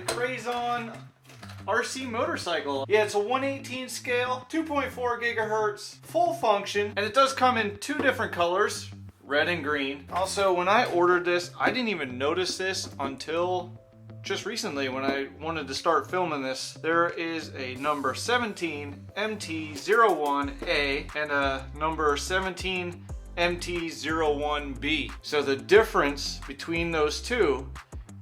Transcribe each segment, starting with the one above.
the Crazon RC motorcycle. Yeah, it's a 1/18 scale, 2.4 gigahertz, full function, and it does come in two different colors, red and green. Also, when I ordered this, I didn't even notice this until just recently when I wanted to start filming this. There is a number 17 MT01A and a number 17 MT01B. So the difference between those two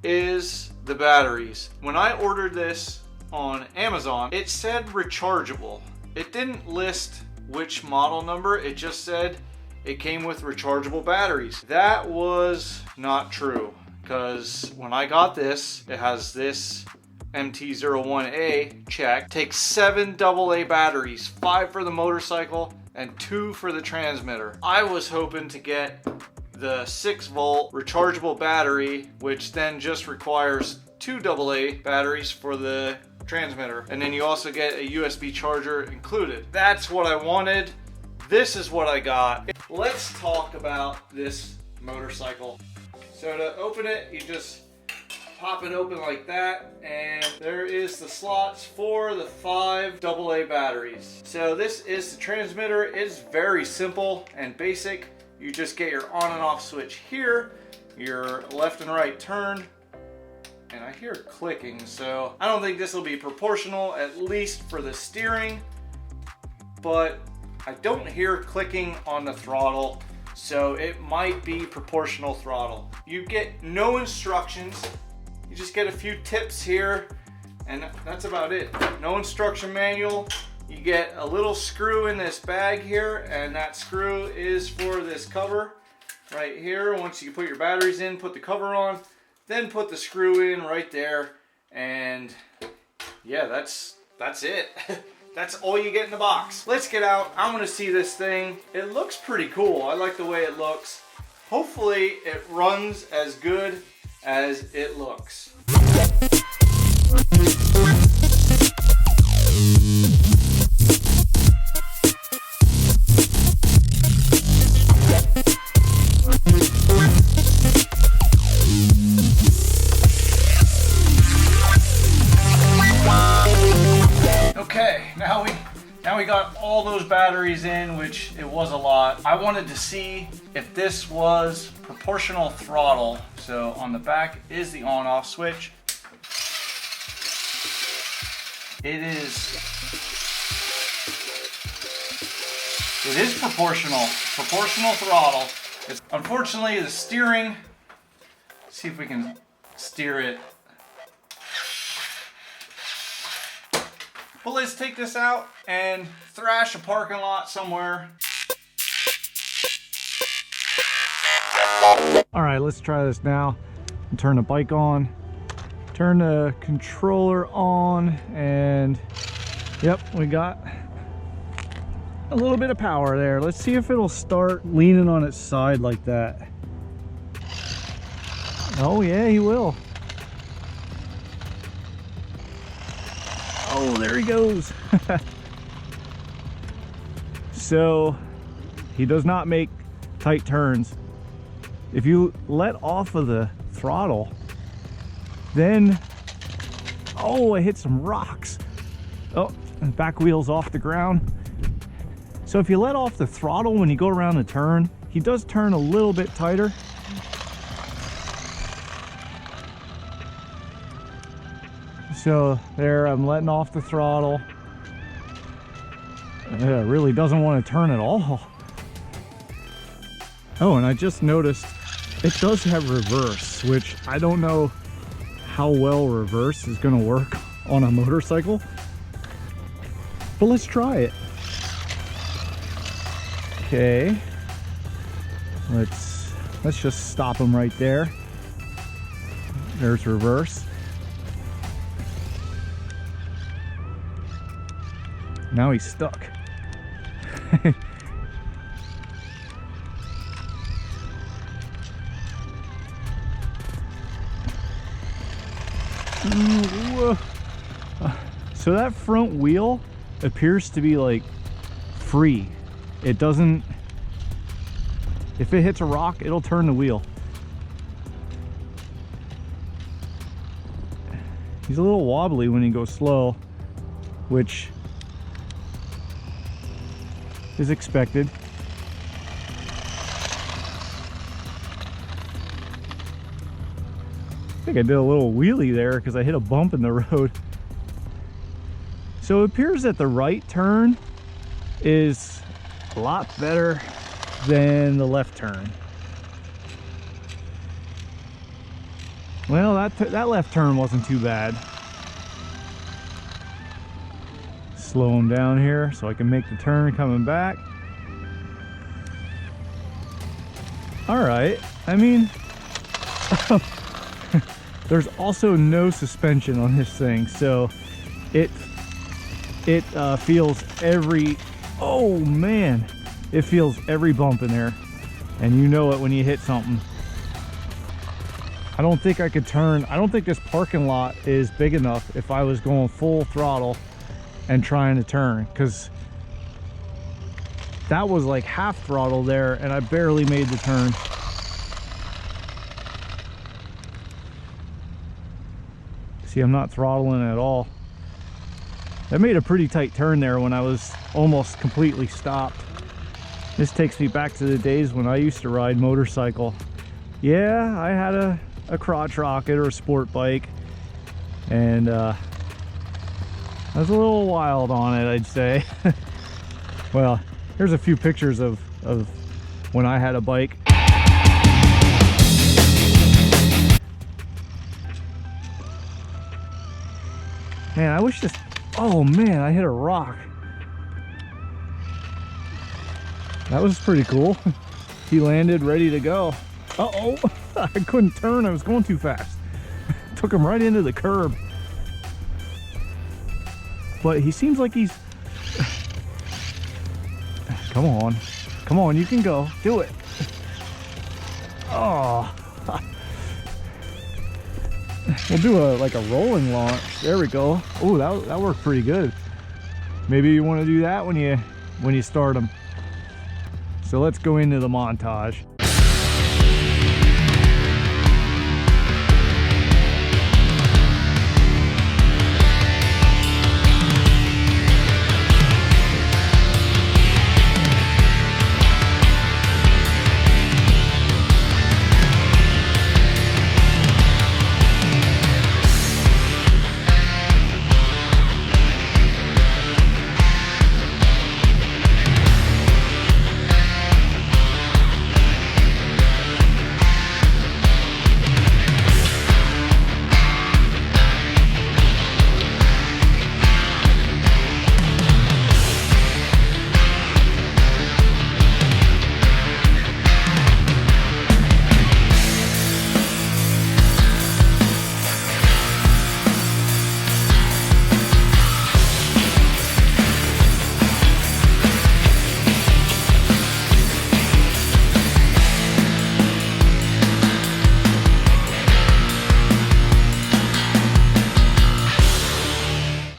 is the batteries. When I ordered this on Amazon, it said rechargeable. It didn't list which model number, it just said it came with rechargeable batteries. That was not true, because when I got this, it has this MT01A check, takes 7 AA batteries, 5 for the motorcycle and 2 for the transmitter. I was hoping to get the 6-volt rechargeable battery, which then just requires 2 AA batteries for the transmitter, and then you also get a USB charger included. That's what I wanted. This is what I got. Let's talk about this motorcycle. So to open it, you just pop it open like that, and there is the slots for the 5 AA batteries. So this is the transmitter. It's very simple and basic. You just get your on and off switch here, your left and right turn, and I hear clicking, so I don't think this will be proportional, at least for the steering, but I don't hear clicking on the throttle, so it might be proportional throttle. You get no instructions, you just get a few tips here, and that's about it. No instruction manual. You get a little screw in this bag here, and that screw is for this cover right here. Once you put your batteries in, put the cover on, then put the screw in right there, and yeah, that's it. That's all you get in the box. Let's get out. I want to see this thing. It looks pretty cool. I like the way it looks. Hopefully it runs as good as it looks. Okay, now we got all those batteries in, which it was a lot. I wanted to see if this was proportional throttle. So on the back is the on-off switch. It is proportional throttle. Unfortunately, the steering, let's see if we can steer it. But let's take this out and thrash a parking lot somewhere. All right, let's try this now. Turn the bike on, turn the controller on, and yep, we got a little bit of power there. Let's see if it'll start leaning on its side like that. Oh yeah, he will. Oh, there he goes. So he does not make tight turns. If you let off of the throttle, then, oh, it hit some rocks. Oh, and back wheel's off the ground. So if you let off the throttle when you go around the turn, he does turn a little bit tighter. So there, I'm letting off the throttle. It really doesn't want to turn at all. Oh, and I just noticed it does have reverse, which I don't know how well reverse is going to work on a motorcycle, but let's try it. Okay, let's just stop him right there. There's reverse. Now he's stuck. So that front wheel appears to be like free. It doesn't, if it hits a rock, it'll turn the wheel. He's a little wobbly when he goes slow, which is expected. I think I did a little wheelie there because I hit a bump in the road. So it appears that the right turn is a lot better than the left turn. Well, that left turn wasn't too bad. Slow him down here so I can make the turn coming back. All right, I mean, there's also no suspension on this thing, so it feels every, oh man, it feels every bump in there, and you know it when you hit something. I don't think I could turn. I don't think this parking lot is big enough if I was going full throttle and trying to turn, because that was like half throttle there and I barely made the turn. See, I'm not throttling at all. I made a pretty tight turn there when I was almost completely stopped. This takes me back to the days when I used to ride motorcycle. Yeah, I had a crotch rocket or a sport bike, and I was a little wild on it, I'd say. Well, here's a few pictures of when I had a bike. Man, I wish this, oh man, I hit a rock. That was pretty cool. He landed ready to go. Uh-oh, I couldn't turn, I was going too fast. Took him right into the curb. But he seems like he's, come on, you can go, do it. Oh. We'll do like a rolling launch. There we go. Oh, that worked pretty good. Maybe you want to do that when you start them. So let's go into the montage.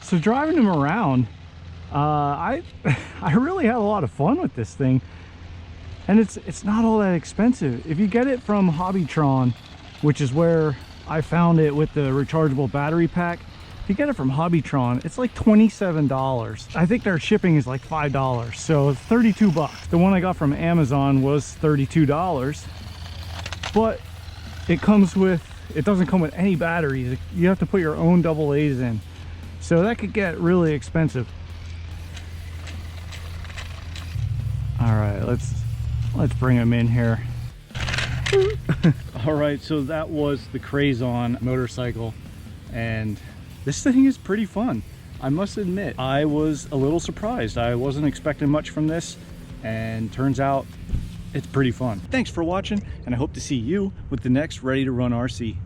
So driving him around, I really had a lot of fun with this thing, and it's not all that expensive. If you get it from Hobbytron, which is where I found it with the rechargeable battery pack, if you get it from Hobbytron, it's like $27. I think their shipping is like $5, so 32 bucks. The one I got from Amazon was $32, but it doesn't come with any batteries. You have to put your own AA's in. So that could get really expensive. All right, let's bring him in here. All right, so that was the Crazon motorcycle, and this thing is pretty fun. I must admit, I was a little surprised. I wasn't expecting much from this, and turns out it's pretty fun. Thanks for watching, and I hope to see you with the next Ready to Run RC.